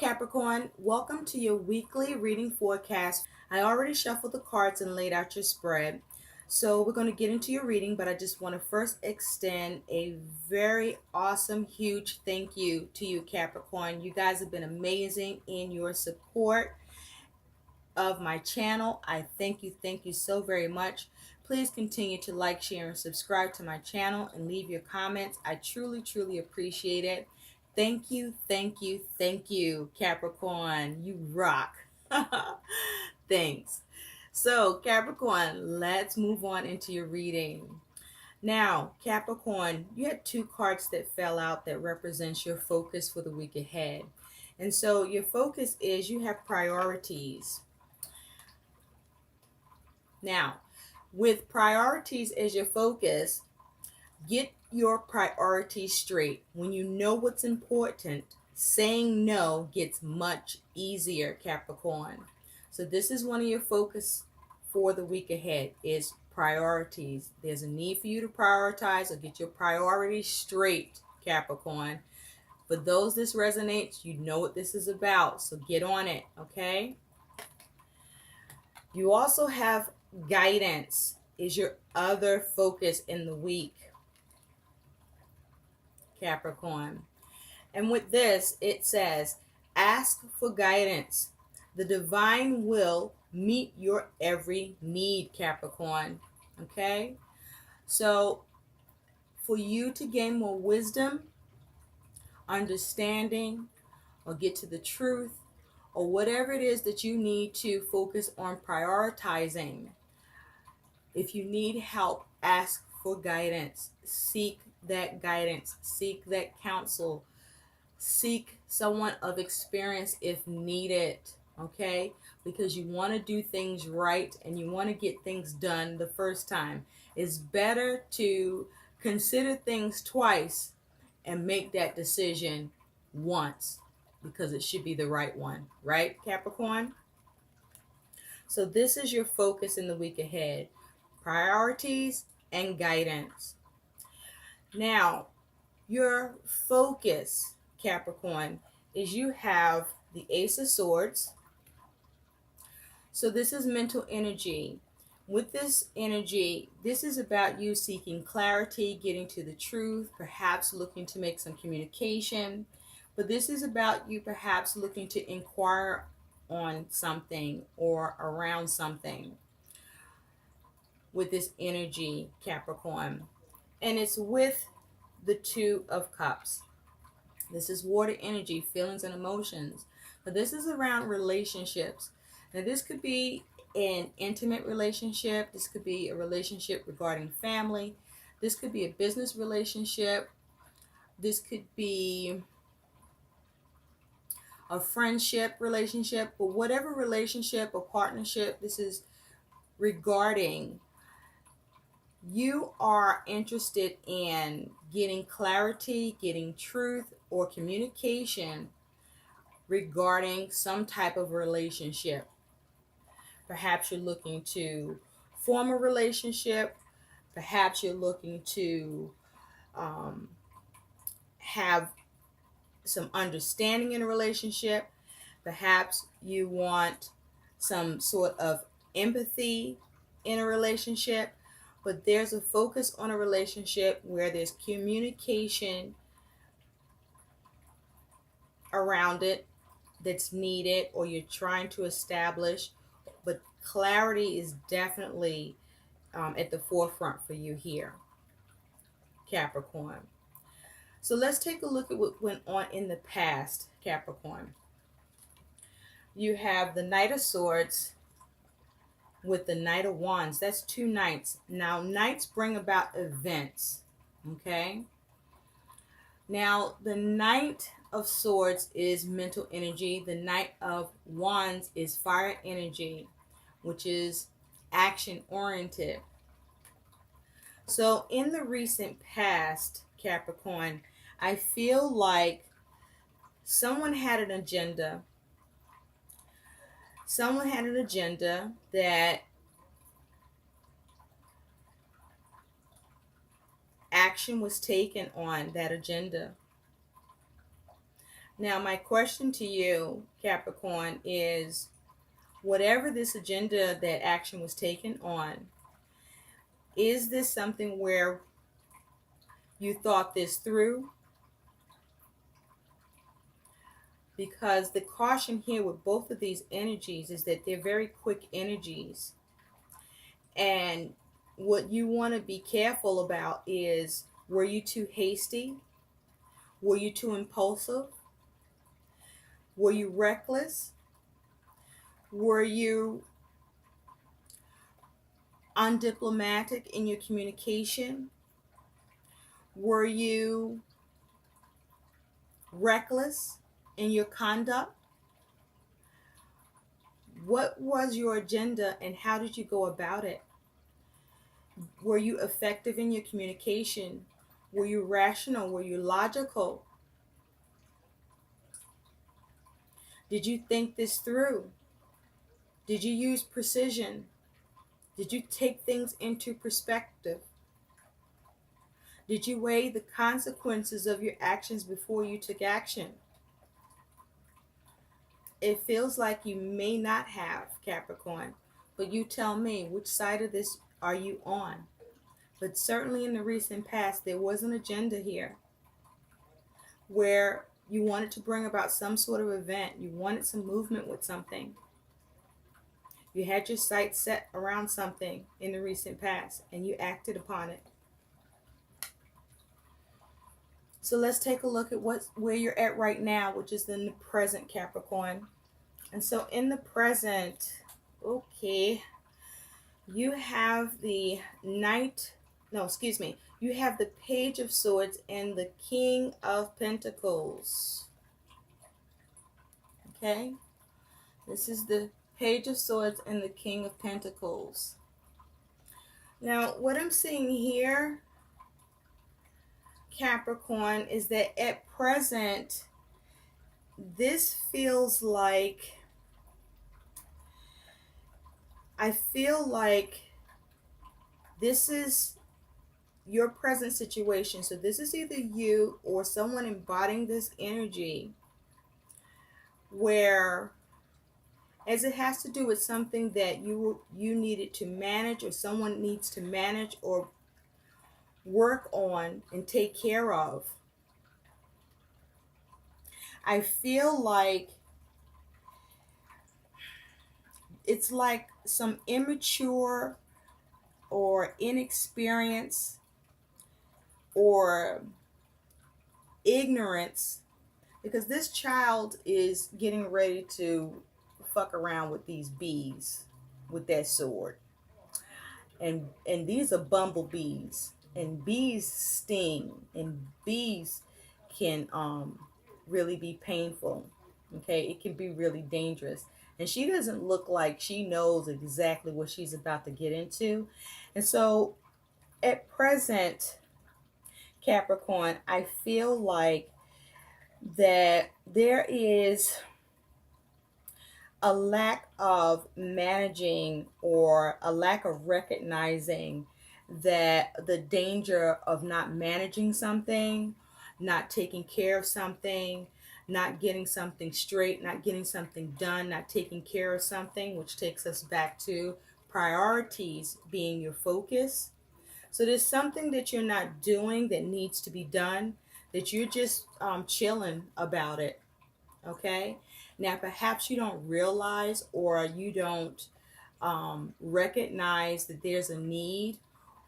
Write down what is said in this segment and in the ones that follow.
Capricorn, welcome to your weekly reading forecast. I already shuffled the cards and laid out your spread. So we're going to get into your reading, but I just want to first extend a very awesome, huge thank you to you, Capricorn. You guys have been amazing in your support of my channel. I thank you so very much. Please continue to like, share, and subscribe to my channel and leave your comments. I truly appreciate it. Thank you, Capricorn. You rock. Thanks. So, Capricorn, let's move on into your reading. Now, Capricorn, you had two cards that fell out that represents your focus for the week ahead. And so your focus is you have priorities. Now, with priorities as your focus, get your priorities straight. When you know what's important, saying no gets much easier, Capricorn. So this is one of your focus for the week ahead is priorities. There's a need for you to prioritize or get your priorities straight, Capricorn. For those this resonates, you know what this is about. So get on it, okay? You also have guidance is your other focus in the week, Capricorn. And with this, it says, ask for guidance. The divine will meet your every need, Capricorn. Okay? So, for you to gain more wisdom, understanding, or get to the truth, or whatever it is that you need to focus on prioritizing, if you need help, ask for guidance. Seek that guidance. Seek that counsel. Seek someone of experience if needed, okay? Because you want to do things right and you want to get things done the first time. It's better to consider things twice and make that decision once because it should be the right one, right, Capricorn? So this is your focus in the week ahead. Priorities and guidance. Now, your focus, Capricorn, is you have the Ace of Swords. So this is mental energy. With this energy, this is about you seeking clarity, getting to the truth, perhaps looking to make some communication. But this is about you perhaps looking to inquire on something or around something with this energy, Capricorn. And it's with the Two of Cups. This is water energy, feelings and emotions. But this is around relationships. Now this could be an intimate relationship. This could be a relationship regarding family. This could be a business relationship. This could be a friendship relationship. But whatever relationship or partnership this is regarding, you are interested in getting clarity, getting truth, or communication regarding some type of relationship. Perhaps you're looking to form a relationship. Perhaps you're looking to have some understanding in a relationship. Perhaps you want some sort of empathy in a relationship. But there's a focus on a relationship where there's communication around it that's needed or you're trying to establish. But clarity is definitely at the forefront for you here, Capricorn. So let's take a look at what went on in the past, Capricorn. You have the Knight of Swords with the Knight of Wands. That's two knights. Now, knights bring about events, okay? Now, the Knight of Swords is mental energy. The Knight of Wands is fire energy, which is action-oriented. So, in the recent past, Capricorn, I feel like someone had an agenda. Someone had an agenda that action was taken on that agenda. Now, my question to you, Capricorn, is whatever this agenda that action was taken on, is this something where you thought this through? Because the caution here with both of these energies is that they're very quick energies. And what you want to be careful about is, were you too hasty? Were you too impulsive? Were you reckless? Were you undiplomatic in your communication? Were you reckless in your conduct? What was your agenda and how did you go about it? Were you effective in your communication? Were you rational? Were you logical? Did you think this through? Did you use precision? Did you take things into perspective? Did you weigh the consequences of your actions before you took action? It feels like you may not have, Capricorn, but you tell me, which side of this are you on? But certainly in the recent past, there was an agenda here where you wanted to bring about some sort of event. You wanted some movement with something. You had your sights set around something in the recent past and you acted upon it. So let's take a look at where you're at right now, which is in the present, Capricorn. And so in the present, okay, you have the you have the Page of Swords and the King of Pentacles. Okay, this is the Page of Swords and the King of Pentacles. Now, what I'm seeing here, Capricorn, is that at present, this feels like, I feel like this is your present situation. So this is either you or someone embodying this energy where, as it has to do with something that you needed to manage, or someone needs to manage or work on and take care of. I feel like it's like some immature or inexperience or ignorance, because this child is getting ready to fuck around with these bees with that sword, and these are bumblebees, and bees sting, and bees can really be painful. Okay, it can be really dangerous, and she doesn't look like she knows exactly what she's about to get into. And so at present, Capricorn, I feel like that there is a lack of managing or a lack of recognizing that the danger of not managing something, not taking care of something, not getting something straight, not getting something done, not taking care of something, which takes us back to priorities being your focus. So there's something that you're not doing that needs to be done, that you're just chilling about it. Okay? Now, perhaps you don't realize or you don't recognize that there's a need,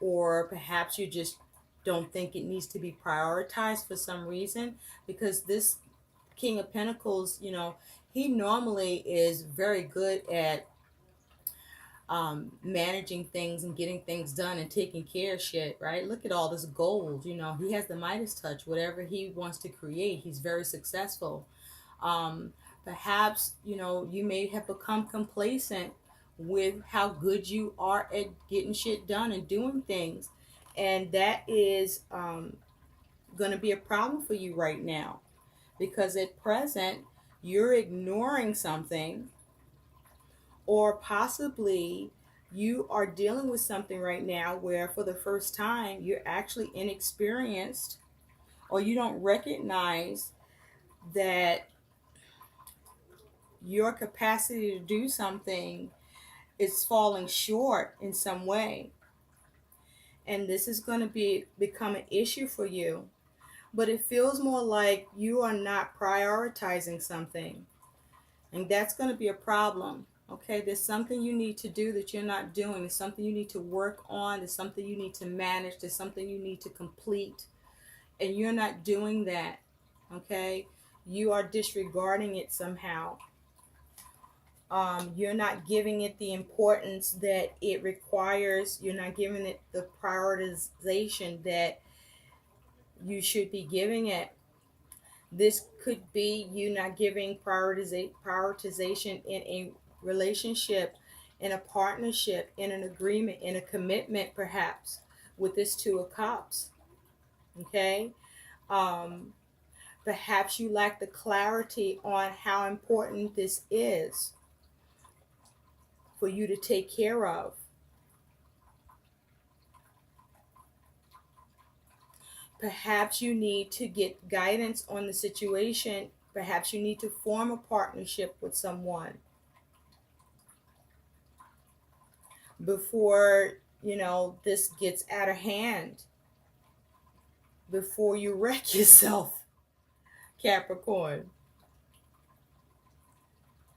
or perhaps you just don't think it needs to be prioritized for some reason, because this King of Pentacles, you know, he normally is very good at managing things and getting things done and taking care of shit, right? Look at all this gold, you know, he has the Midas touch. Whatever he wants to create, he's very successful. Perhaps, you know, you may have become complacent with how good you are at getting shit done and doing things, and that is going to be a problem for you right now, because at present you're ignoring something, or possibly you are dealing with something right now where for the first time you're actually inexperienced, or you don't recognize that your capacity to do something is falling short in some way. And this is going to become an issue for you. But it feels more like you are not prioritizing something. And that's going to be a problem. Okay, there's something you need to do that you're not doing. There's something you need to work on. There's something you need to manage. There's something you need to complete. And you're not doing that. Okay, you are disregarding it somehow. You're not giving it the importance that it requires. You're not giving it the prioritization that you should be giving it. This could be you not giving prioritization in a relationship, in a partnership, in an agreement, in a commitment, perhaps, with this Two of Cups. Okay? Perhaps you lack the clarity on how important this is for you to take care of. Perhaps you need to get guidance on the situation. Perhaps you need to form a partnership with someone before, this gets out of hand. Before you wreck yourself, Capricorn.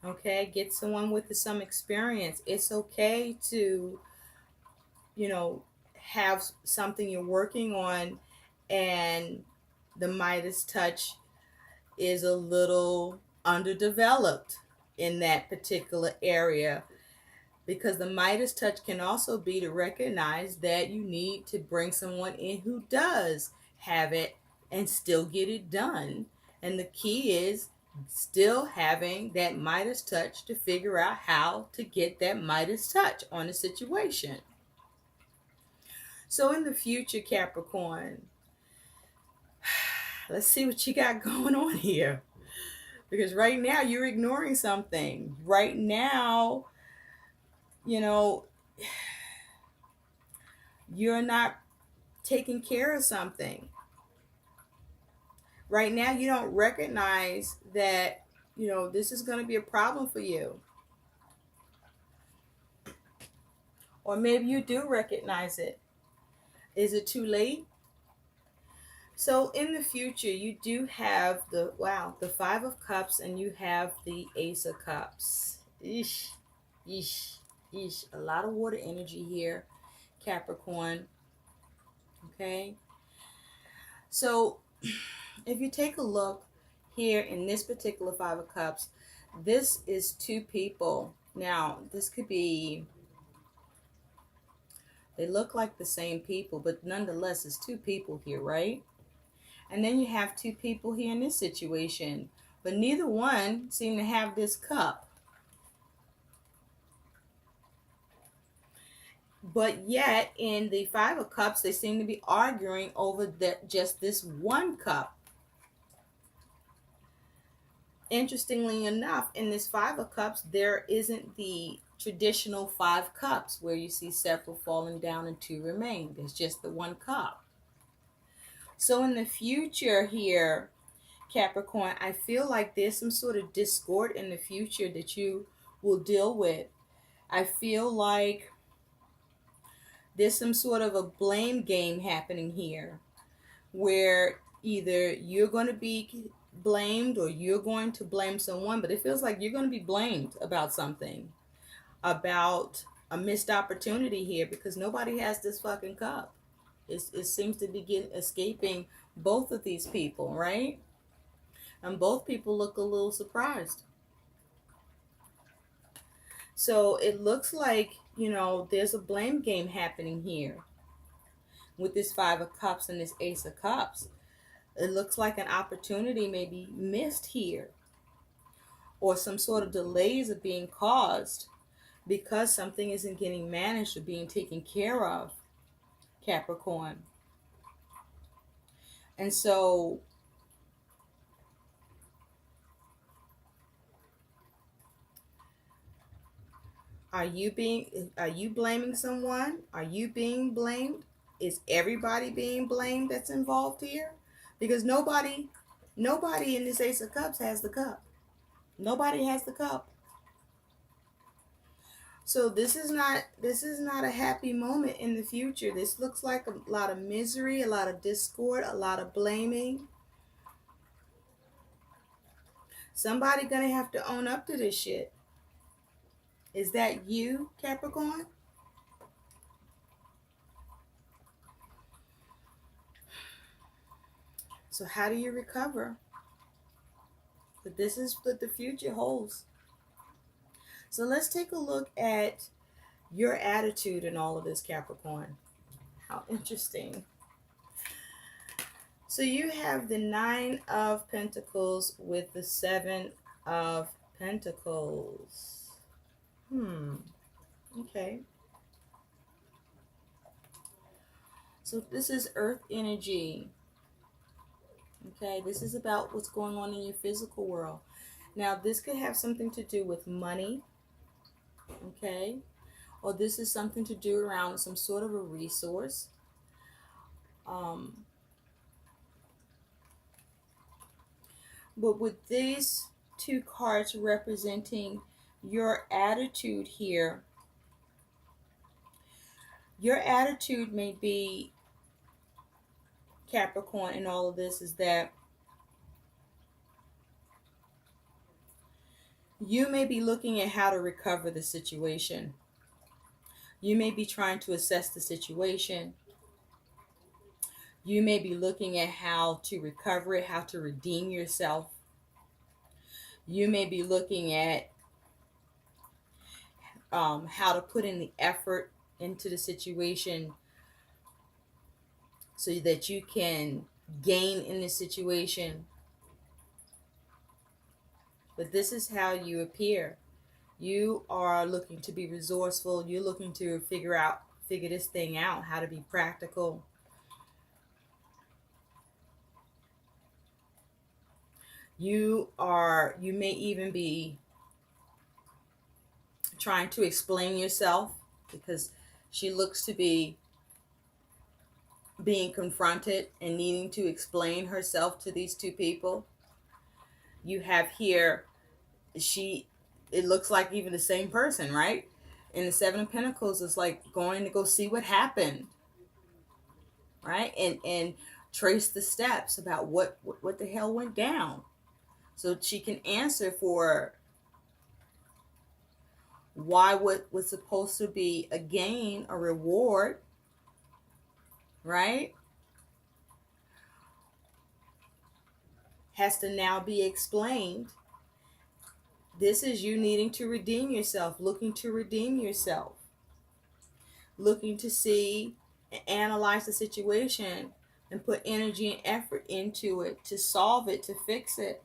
Okay, get someone with some experience. It's okay to, have something you're working on and the Midas touch is a little underdeveloped in that particular area, because the Midas touch can also be to recognize that you need to bring someone in who does have it and still get it done. And the key is still having that Midas touch to figure out how to get that Midas touch on a situation. So in the future, Capricorn, let's see what you got going on here. Because right now you're ignoring something. Right now, you're not taking care of something. Right now you don't recognize that, this is going to be a problem for you. Or maybe you do recognize it. Is it too late? So in the future, you do have the Five of Cups, and you have the Ace of Cups. Eesh, eesh, eesh. A lot of water energy here, Capricorn. Okay. So if you take a look here in this particular Five of Cups, this is two people. Now, this could be, they look like the same people, but nonetheless, it's two people here, right? And then you have two people here in this situation, but neither one seem to have this cup. But yet, in the Five of Cups, they seem to be arguing over just this one cup. Interestingly enough, in this Five of Cups, there isn't the traditional five cups where you see several falling down and two remain. There's just the one cup. So in the future here, Capricorn, I feel like there's some sort of discord in the future that you will deal with. I feel like there's some sort of a blame game happening here where either you're going to be blamed or you're going to blame someone, but it feels like you're going to be blamed about something, about a missed opportunity here, because nobody has this fucking cup. It seems to be escaping both of these people, right? And both people look a little surprised. So it looks like, there's a blame game happening here with this Five of Cups and this Ace of Cups. It looks like an opportunity may be missed here, or some sort of delays are being caused because something isn't getting managed or being taken care of, Capricorn. And so are you blaming someone? Are you being blamed? Is everybody being blamed that's involved here? Because nobody in this Ace of Cups has the cup. Nobody has the cup. So this is not a happy moment in the future. This looks like a lot of misery, a lot of discord, a lot of blaming. Somebody gonna have to own up to this shit. Is that you, Capricorn? So how do you recover? But this is what the future holds. So let's take a look at your attitude in all of this, Capricorn. How interesting. So you have the 9 of Pentacles with the 7 of Pentacles. Okay. So this is earth energy. Okay, this is about what's going on in your physical world. Now, this could have something to do with money. Okay. Or this is something to do around some sort of a resource. But with these two cards representing your attitude here, your attitude may be, Capricorn, in all of this is that you may be looking at how to recover the situation. You may be trying to assess the situation. You may be looking at how to recover it, how to redeem yourself. You may be looking at how to put in the effort into the situation so that you can gain in the situation. But this is how you appear. You are looking to be resourceful. You're looking to figure this thing out, how to be practical. You may even be trying to explain yourself, because she looks to be being confronted and needing to explain herself to these two people. You have here, it looks like even the same person, right? In the 7 of Pentacles, it's like going to go see what happened, right? And trace the steps about what the hell went down, so she can answer for why what was supposed to be a gain, a reward, right, has to now be explained. This is you needing to redeem yourself, looking to redeem yourself, looking to see and analyze the situation and put energy and effort into it to solve it, to fix it.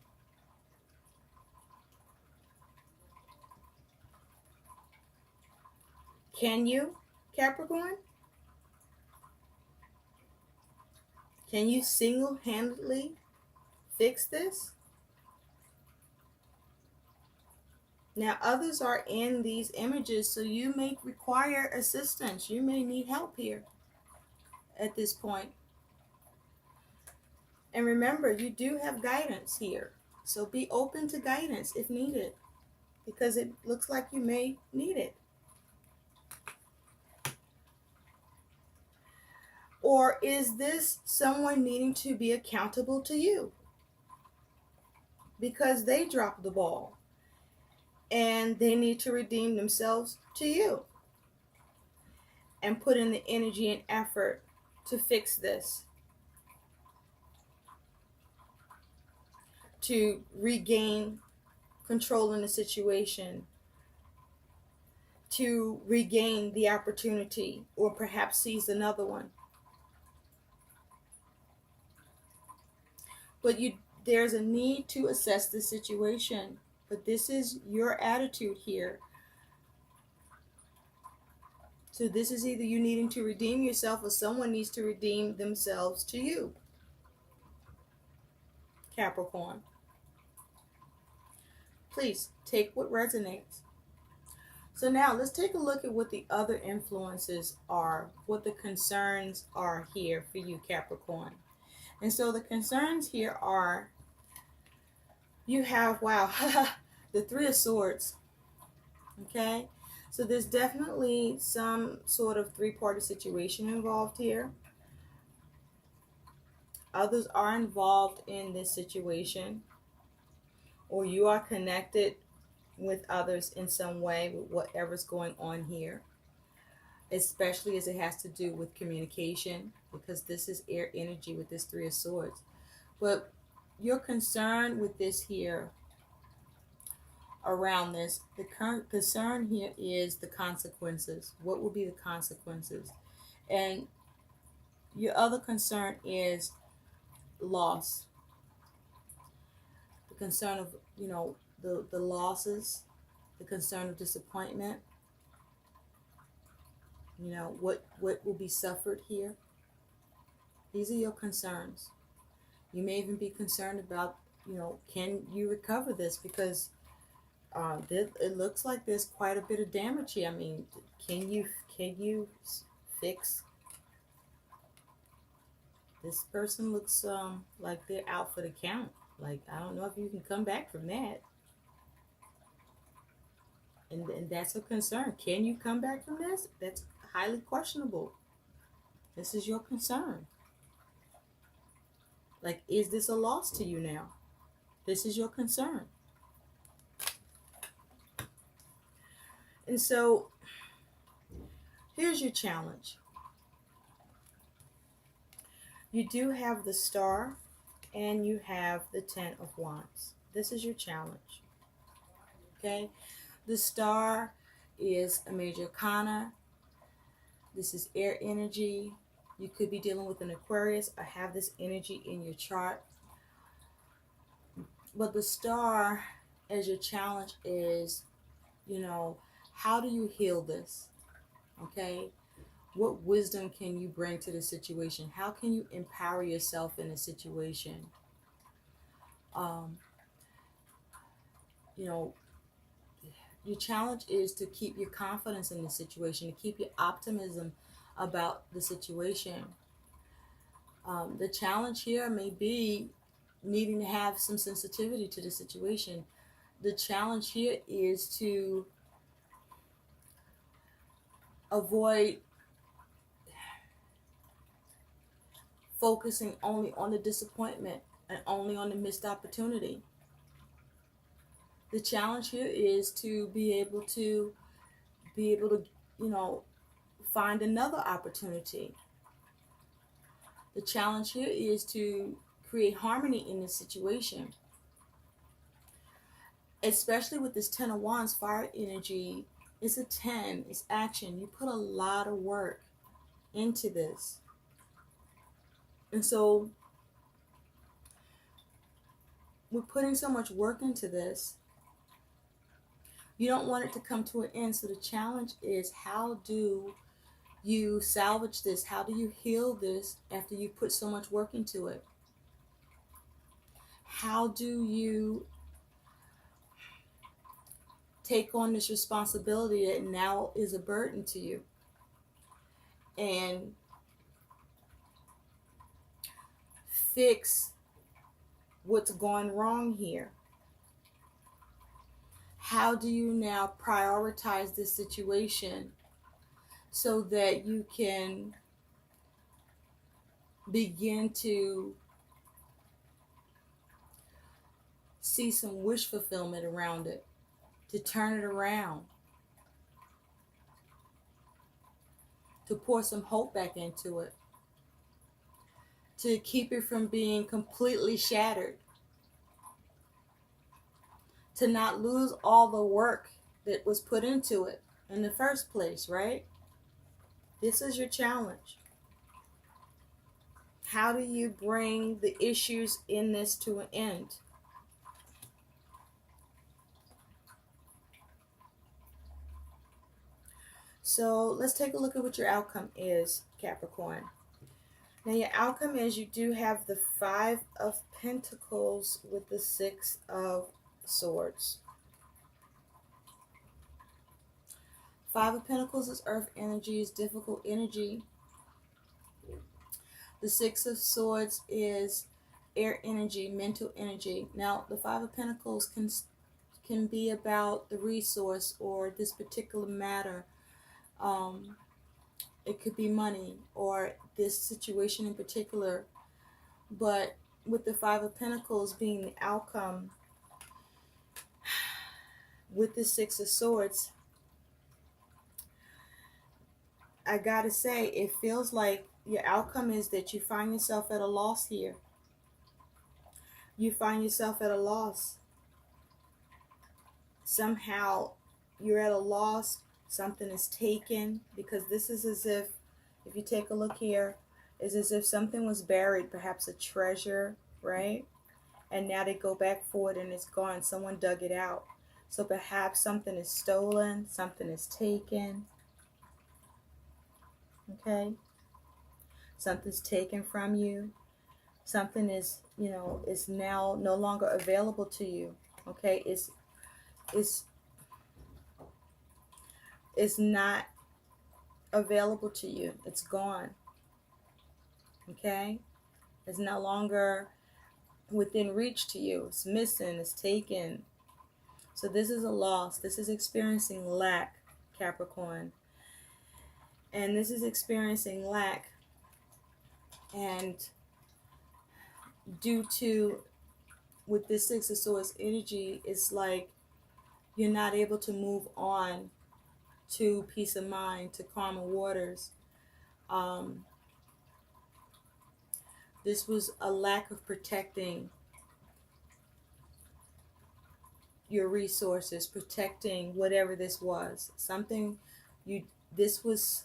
Can you, Capricorn? Can you single-handedly fix this? Now, others are in these images, so you may require assistance. You may need help here at this point. And remember, you do have guidance here. So be open to guidance if needed, because it looks like you may need it. Or is this someone needing to be accountable to you because they dropped the ball and they need to redeem themselves to you and put in the energy and effort to fix this, to regain control in the situation, to regain the opportunity, or perhaps seize another one? But there's a need to assess the situation. But this is your attitude here. So this is either you needing to redeem yourself or someone needs to redeem themselves to you, Capricorn. Please take what resonates. So now let's take a look at what the other influences are, what the concerns are here for you, Capricorn. And so the concerns here are, you have, wow, The Three of Swords. Okay, so there's definitely some sort of three-party situation involved here. Others are involved in this situation, or you are connected with others in some way with whatever's going on here, especially as it has to do with communication, because this is air energy with this Three of Swords. But your concern with this here, around this, the current concern here is the consequences. What will be the consequences? And your other concern is loss. The concern of, the losses, the concern of disappointment. What will be suffered here. These are your concerns. You may even be concerned about, can you recover this? Because it looks like there's quite a bit of damage here. I mean, can you fix? This person looks like they're out for the count. Like, I don't know if you can come back from that. And that's a concern. Can you come back from this? That's highly questionable. This is your concern. Like, is this a loss to you now? This is your concern. And so, here's your challenge. You do have the Star and you have the Ten of Wands. This is your challenge. Okay? The Star is a major arcana. This is air energy. You could be dealing with an Aquarius or have this energy in your chart. But the Star as your challenge is, how do you heal this? Okay? What wisdom can you bring to the situation? How can you empower yourself in a situation? Your challenge is to keep your confidence in the situation, to keep your optimism about the situation. The challenge here may be needing to have some sensitivity to the situation. The challenge here is to avoid focusing only on the disappointment and only on the missed opportunity. The challenge here is to be able to find another opportunity. The challenge here is to create harmony in this situation. Especially with this Ten of Wands, fire energy, it's a 10, it's action. You put a lot of work into this. And so, we're putting so much work into this. You don't want it to come to an end. So the challenge is, how do you salvage this? How do you heal this after you put so much work into it? How do you take on this responsibility that now is a burden to you? And fix what's gone wrong here. How do you now prioritize this situation so that you can begin to see some wish fulfillment around it, to turn it around, to pour some hope back into it, to keep it from being completely shattered, to not lose all the work that was put into it in the first place, right? This is your challenge. How do you bring the issues in this to an end? So let's take a look at what your outcome is, Capricorn. Now your outcome is you do have the Five of Pentacles with the Six of Swords. Five of Pentacles is earth energy, is difficult energy. The Six of Swords is air energy, mental energy. Now the Five of Pentacles can be about the resource or this particular matter. It could be money or this situation in particular. But with the Five of Pentacles being the outcome, with the Six of Swords, I gotta say, it feels like your outcome is that you find yourself at a loss here. You find yourself at a loss. Somehow you're at a loss. Something is taken, because this is as if you take a look here, it's as if something was buried, perhaps a treasure, right? And now they go back for it and it's gone. Someone dug it out. So perhaps something is stolen, something is taken. Okay? Something's taken from you. Something is, is now no longer available to you. Okay? It's not available to you. It's gone. Okay? It's no longer within reach to you. It's missing. It's taken. So this is a loss. This is experiencing lack, Capricorn. And this is experiencing lack. And due to, with this Six of Swords energy, it's like you're not able to move on to peace of mind, to calmer waters. This was a lack of protecting your resources, protecting whatever this was. This was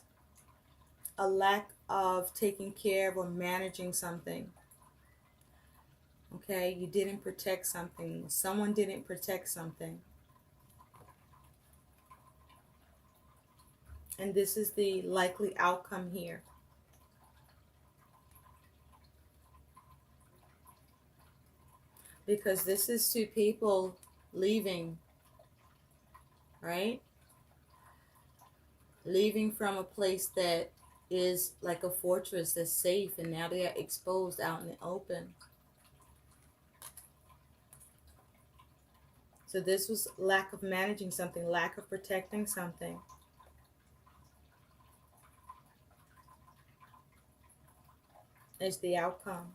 a lack of taking care of or managing something. Okay, you didn't protect something. Someone didn't protect something. And this is the likely outcome here. Because this is two people leaving, right? Leaving from a place that is like a fortress that's safe, and now they are exposed out in the open. So this was lack of managing something, lack of protecting something. Is the outcome.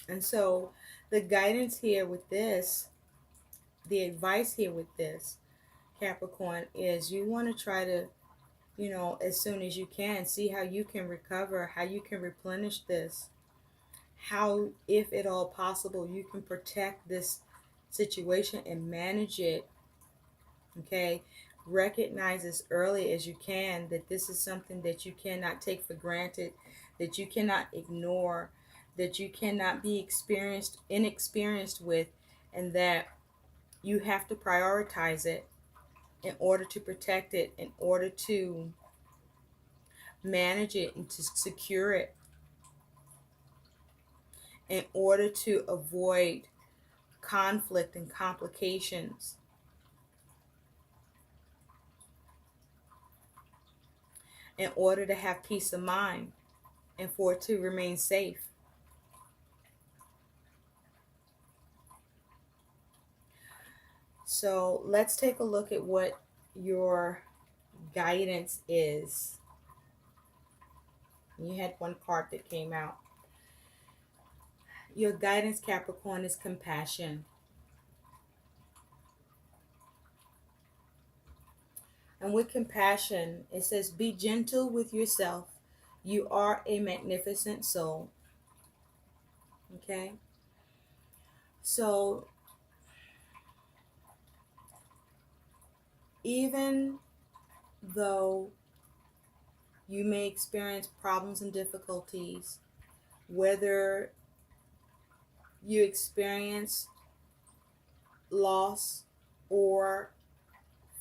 And so the guidance here with this, the advice here with this, Capricorn, is you want to try to, as soon as you can, see how you can recover, how you can replenish this, how, if at all possible, you can protect this situation and manage it. Okay? Recognize as early as you can that this is something that you cannot take for granted, that you cannot ignore, that you cannot be inexperienced with, and that you have to prioritize it in order to protect it, in order to manage it and to secure it, in order to avoid conflict and complications. In order to have peace of mind and for it to remain safe. So let's take a look at what your guidance is. You had one card that came out. Your guidance, Capricorn, is compassion. And with compassion, it says, be gentle with yourself. You are a magnificent soul. Okay? So, even though you may experience problems and difficulties, whether you experience loss or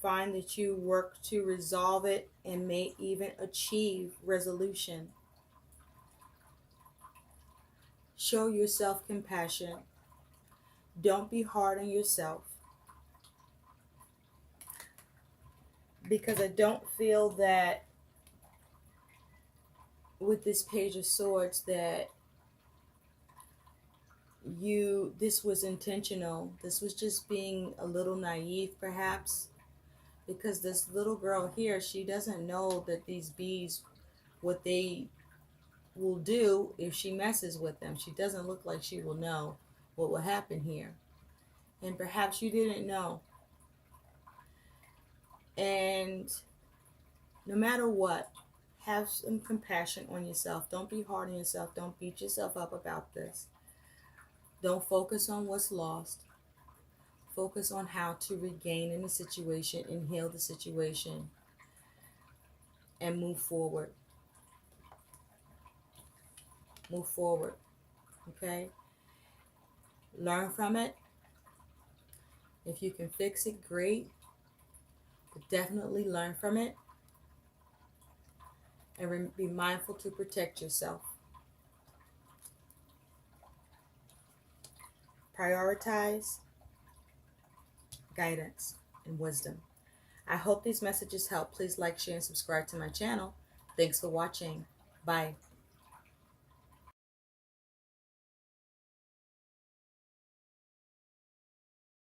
find that you work to resolve it and may even achieve resolution, show yourself compassion. Don't be hard on yourself. Because I don't feel that with this Page of Swords that this was intentional. This was just being a little naive, perhaps, because this little girl here, she doesn't know that these bees, what they will do if she messes with them. She doesn't look like she will know what will happen here. And perhaps you didn't know. And no matter what, have some compassion on yourself. Don't be hard on yourself. Don't beat yourself up about this. Don't focus on what's lost. Focus on how to regain in the situation and heal the situation and move forward. Move forward. Okay? Learn from it. If you can fix it, great. But definitely learn from it. And be mindful to protect yourself. Prioritize guidance and wisdom. I hope these messages help. Please like, share, and subscribe to my channel. Thanks for watching. Bye.